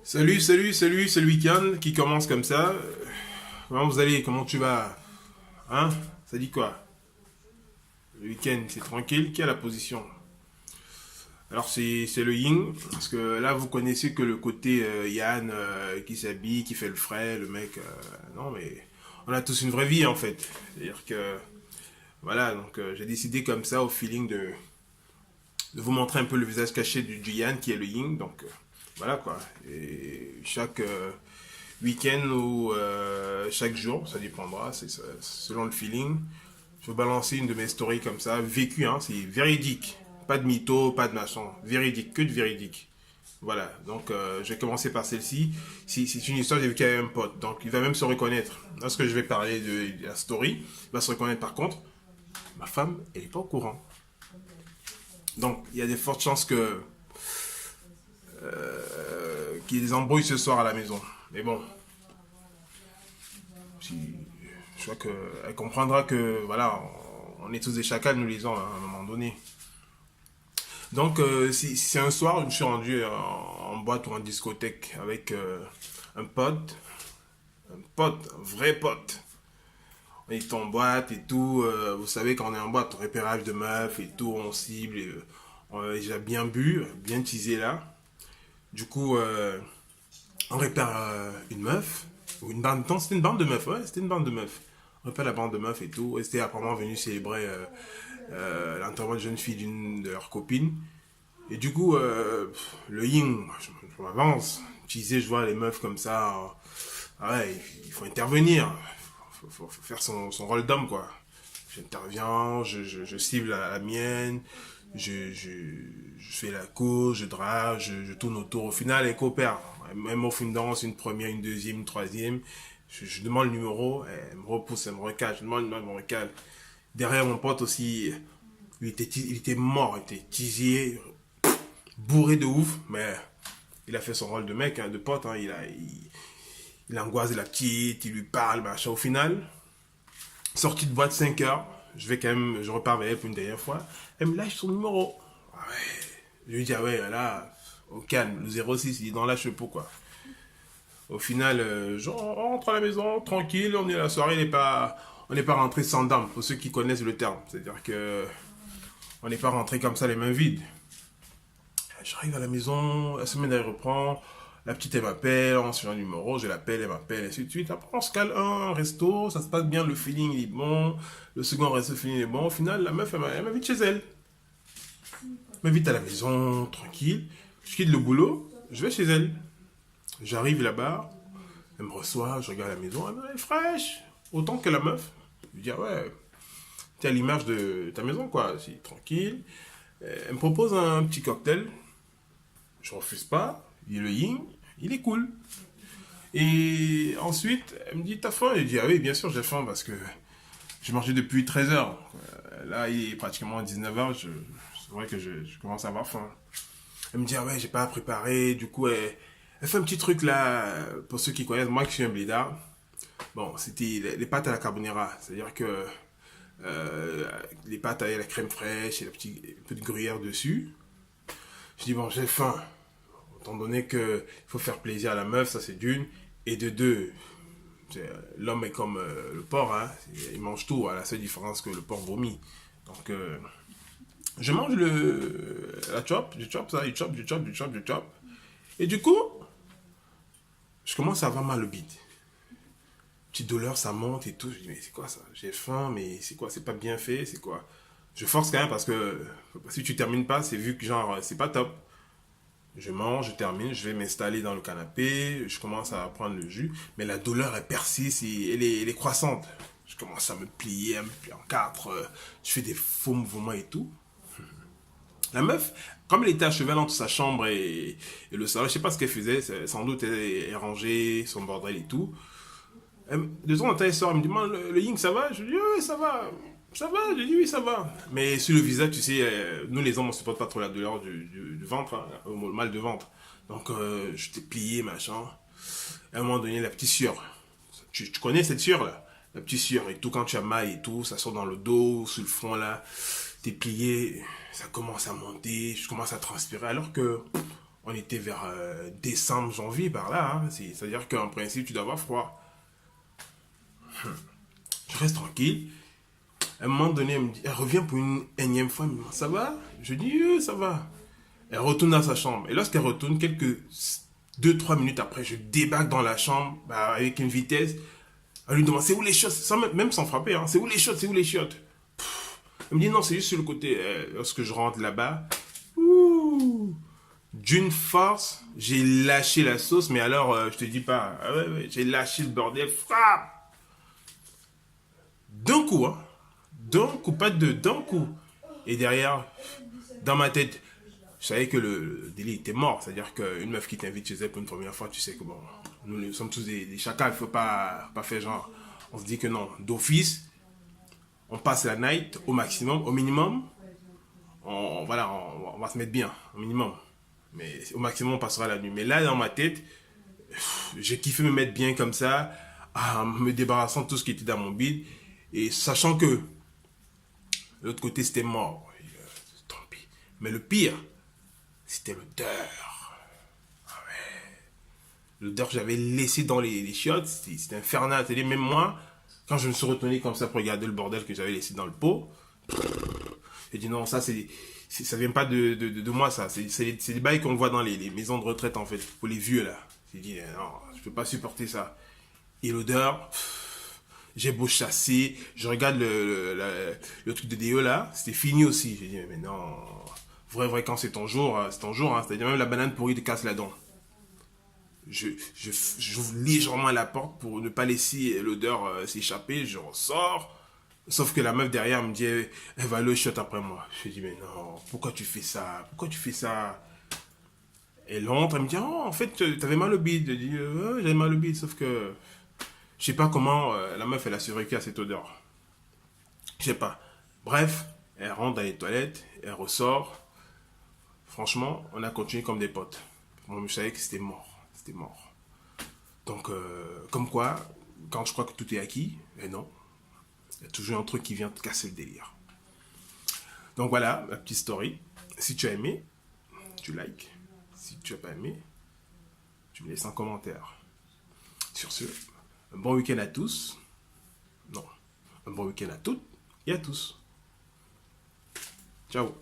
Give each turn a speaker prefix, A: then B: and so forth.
A: C'est le week-end qui commence comme ça. Comment vous allez? Comment tu vas? Hein? Ça dit quoi? Le week-end, c'est tranquille. Qui a la position? Alors, c'est le yin, parce que là, vous connaissez que le côté Yann qui s'habille, qui fait le frais, le mec. Non, mais on a tous une vraie vie en fait. C'est-à-dire que, voilà, donc j'ai décidé comme ça, au feeling de vous montrer un peu le visage caché du Yann qui est le yin. Donc, voilà quoi. Et chaque week-end ou chaque jour, ça dépendra, selon le feeling. Je vais balancer une de mes stories comme ça, vécu, hein, c'est véridique. Pas de mytho, pas de machin. Véridique, que de véridique. Voilà, donc je vais commencer par celle-ci. C'est une histoire que j'ai vécue avec un pote, donc il va même se reconnaître. Lorsque je vais parler de la story, il va se reconnaître. Par contre, ma femme, elle n'est pas au courant. Donc il y a des fortes chances qu'il y ait des embrouilles ce soir à la maison. Mais bon, je crois qu'elle comprendra que, voilà, on est tous des chacals, nous les hommes, hein, à un moment donné. Donc, c'est un soir, je me suis rendu en boîte ou en discothèque avec un vrai pote. On est en boîte et tout. Vous savez, quand on est en boîte, on repérage de meufs et tout, on cible. Et, on a déjà bien bu, bien teasé là. Du coup, on repère une meuf, ou une bande, non, c'était une bande de meufs, ouais, c'était une bande de meufs. On repère la bande de meufs et tout. Et c'était apparemment venu célébrer l'enterrement de jeune fille d'une de leurs copines. Et du coup, le yin, je m'avance. Teaser, je vois les meufs comme ça. Ah ouais, il faut intervenir. Il faut faire son rôle d'homme, quoi. J'interviens, je cible la mienne, je fais la cause, je drague, je tourne autour. Au final, elle coopère. Même au une danse, une première, une deuxième, une troisième. Je demande le numéro, elle me repousse, elle me recale. Je demande le numéro, elle me recale. Derrière mon pote aussi, il était mort, il était teasé, bourré de ouf, mais il a fait son rôle de mec, hein, de pote. Hein, il angoisse la petite, il lui parle, machin. Au final, sortie de boîte 5 heures, je repars vers elle pour une dernière fois. Elle me lâche son numéro. Ah ouais. Je lui dis, ah ouais, là, au calme, le 06, il est dans la chapeau, quoi. Au final, on rentre à la maison, tranquille, on est la soirée, on n'est pas rentré sans dame, pour ceux qui connaissent le terme. C'est-à-dire que on n'est pas rentré comme ça les mains vides. J'arrive à la maison, la semaine elle reprend, la petite elle m'appelle, on se fait un numéro, je l'appelle, elle m'appelle, et ainsi de suite. Après on se cale un resto, ça se passe bien, le feeling il est bon, le second resto, le feeling est bon. Au final, la meuf elle m'invite chez elle. Elle m'invite à la maison, tranquille. Je quitte le boulot, je vais chez elle. J'arrive là-bas, elle me reçoit, je regarde la maison, elle est fraîche, autant que la meuf. Je lui dis, ah ouais, t'es à l'image de ta maison quoi, c'est tranquille. Elle me propose un petit cocktail. Je refuse pas. Il est le yin, il est cool. Et ensuite, elle me dit, t'as faim? Je dis, ah oui, bien sûr, j'ai faim parce que j'ai mangé depuis 13 heures. Là, il est pratiquement 19 heures. C'est vrai que je commence à avoir faim. Elle me dit, ah ouais, j'ai pas à préparer. Du coup, elle fait un petit truc là, pour ceux qui connaissent, moi qui suis un blédard. Bon, c'était les pâtes à la carbonara. C'est-à-dire que les pâtes avec la crème fraîche et un peu de gruyère dessus. Je dis, bon, j'ai faim. Étant donné qu'il faut faire plaisir à la meuf, ça c'est d'une. Et de deux, l'homme est comme le porc, hein, il mange tout, à la seule différence que le porc vomit. Donc, je mange la chop, je chop ça, je chop. Et du coup, je commence à avoir mal au bide. Petite douleur, ça monte et tout. Je dis, mais c'est quoi ça? J'ai faim, mais c'est quoi? C'est pas bien fait, c'est quoi? Je force quand même parce que si tu termines pas, c'est vu que genre, c'est pas top. Je mange, je termine, je vais m'installer dans le canapé, je commence à prendre le jus, mais la douleur elle persiste et elle est croissante. Je commence à me plier en quatre, je fais des faux mouvements et tout. La meuf, comme elle était à cheval entre sa chambre et le salon, je sais pas ce qu'elle faisait, sans doute elle rangeait son bordel et tout. De temps en temps, elle sort, elle me demande le yin, ça va? Je lui dis, oui, ça va. Ça va? Je lui dis, oui, ça va. Mais sur le visage, tu sais, nous les hommes, on supporte pas trop la douleur du ventre, hein, le mal de ventre. Donc, je t'ai plié, machin. À un moment donné, la petite sueur. Tu connais cette sueur, là? La petite sueur et tout, quand tu as mal et tout, ça sort dans le dos, sous le front, là. T'es plié, ça commence à monter, je commence à transpirer, alors que On était vers décembre, janvier, par là. Hein. C'est-à-dire qu'en principe, tu dois avoir froid. Je reste tranquille. À un moment donné, elle me dit, elle revient pour une énième fois. Elle me dit, ça va? Je dis, ça va. Elle retourne dans sa chambre. Et lorsqu'elle retourne, quelques 2-3 minutes après, je débarque dans la chambre avec une vitesse. Elle lui demande, c'est où les chiottes? Même sans frapper, hein. C'est où les chiottes? C'est où les chiottes? Elle me dit, non, c'est juste sur le côté. Lorsque je rentre là-bas, d'une force, j'ai lâché la sauce. Mais alors, je te dis pas, ah ouais, j'ai lâché le bordel. Frappe! D'un coup, hein. D'un coup, pas de deux, d'un coup. Et derrière, dans ma tête, je savais que le délit était mort. C'est-à-dire qu'une meuf qui t'invite chez elle pour une première fois, tu sais que bon, nous sommes tous des chacals, il ne faut pas faire genre. On se dit que non, d'office, on passe la night au maximum, au minimum, voilà, on va se mettre bien, au minimum. Mais au maximum, on passera la nuit. Mais là, dans ma tête, j'ai kiffé me mettre bien comme ça, en me débarrassant de tout ce qui était dans mon bide, et sachant que l'autre côté, c'était mort. Tant pis. Mais le pire, c'était l'odeur. L'odeur que j'avais laissée dans les chiottes, c'était infernal. C'est-à-dire, même moi, quand je me suis retourné comme ça pour regarder le bordel que j'avais laissé dans le pot, j'ai dit non, ça, ça vient pas de moi, ça. C'est des bails qu'on voit dans les maisons de retraite, en fait, pour les vieux, là. J'ai dit, non, je peux pas supporter ça. Et l'odeur, j'ai beau chasser, je regarde le truc de DE, là, c'était fini aussi. J'ai dit, mais non, vrai, quand c'est ton jour, c'est ton jour, hein. C'est-à-dire même la banane pourrie te casse la dent. J'ouvre légèrement la porte pour ne pas laisser l'odeur s'échapper, je ressors. Sauf que la meuf derrière me dit, elle va aller au shot après moi. Je dis, mais non, pourquoi tu fais ça? Pourquoi tu fais ça? Elle entre, elle me dit, oh, en fait, t'avais mal au bide. Je dis, ouais, j'avais mal au bide, sauf que je sais pas comment la meuf, elle a survécu à cette odeur. Je sais pas. Bref, elle rentre dans les toilettes, elle ressort. Franchement, on a continué comme des potes. Moi, je savais que c'était mort. C'était mort. Donc, comme quoi, quand je crois que tout est acquis, eh non, il y a toujours un truc qui vient te casser le délire. Donc voilà, ma petite story. Si tu as aimé, tu likes. Si tu n'as pas aimé, tu me laisses un commentaire. Sur ce, un bon week-end à tous. Non, un bon week-end à toutes et à tous. Ciao.